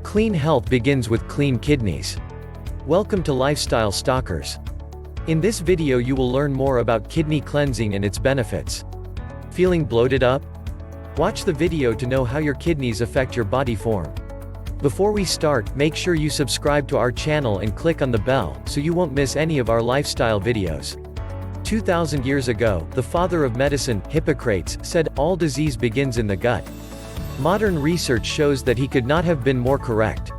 Clean health begins with clean kidneys. Welcome to Lifestyle Stalkers. In this video you will learn more about kidney cleansing and its benefits. Feeling bloated up? Watch the video to know how your kidneys affect your body form. Before we start, make sure you subscribe to our channel and click on the bell, so you won't miss any of our lifestyle videos. 2000 years ago, the father of medicine, Hippocrates, said, "All disease begins in the gut." Modern research shows that he could not have been more correct.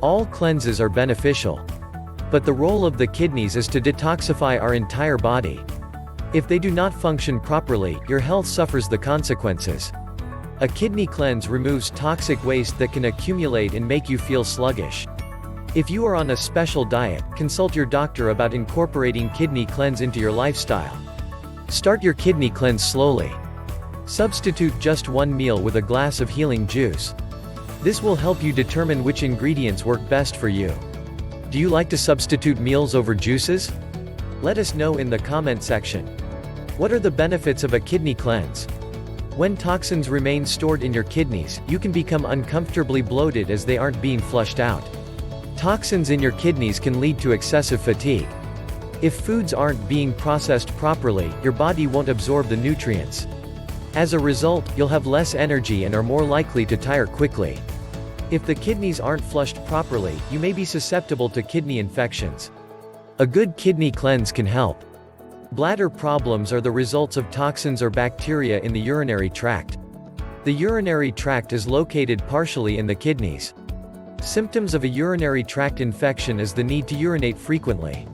All cleanses are beneficial. But the role of the kidneys is to detoxify our entire body. If they do not function properly, your health suffers the consequences. A kidney cleanse removes toxic waste that can accumulate and make you feel sluggish. If you are on a special diet, consult your doctor about incorporating kidney cleanse into your lifestyle. Start your kidney cleanse slowly. Substitute just one meal with a glass of healing juice. This will help you determine which ingredients work best for you. Do you like to substitute meals over juices? Let us know in the comment section. What are the benefits of a kidney cleanse? When toxins remain stored in your kidneys, you can become uncomfortably bloated as they aren't being flushed out. Toxins in your kidneys can lead to excessive fatigue. If foods aren't being processed properly, your body won't absorb the nutrients. As a result, you'll have less energy and are more likely to tire quickly. If the kidneys aren't flushed properly, you may be susceptible to kidney infections. A good kidney cleanse can help. Bladder problems are the results of toxins or bacteria in the urinary tract. The urinary tract is located partially in the kidneys. Symptoms of a urinary tract infection is the need to urinate frequently.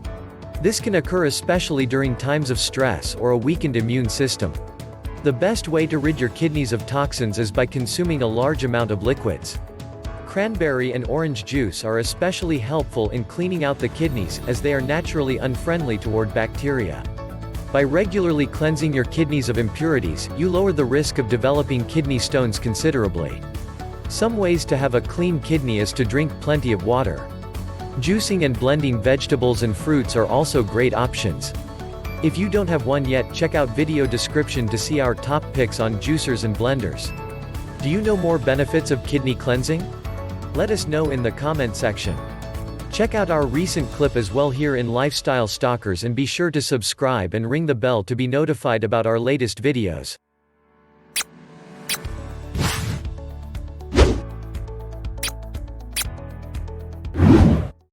This can occur especially during times of stress or a weakened immune system. The best way to rid your kidneys of toxins is by consuming a large amount of liquids. Cranberry and orange juice are especially helpful in cleaning out the kidneys, as they are naturally unfriendly toward bacteria. By regularly cleansing your kidneys of impurities, you lower the risk of developing kidney stones considerably. Some ways to have a clean kidney is to drink plenty of water. Juicing and blending vegetables and fruits are also great options. If you don't have one yet, check out video description to see our top picks on juicers and blenders. Do you know more benefits of kidney cleansing? Let us know in the comment section. Check out our recent clip as well here in Lifestyle Stalkers, and be sure to subscribe and ring the bell to be notified about our latest videos.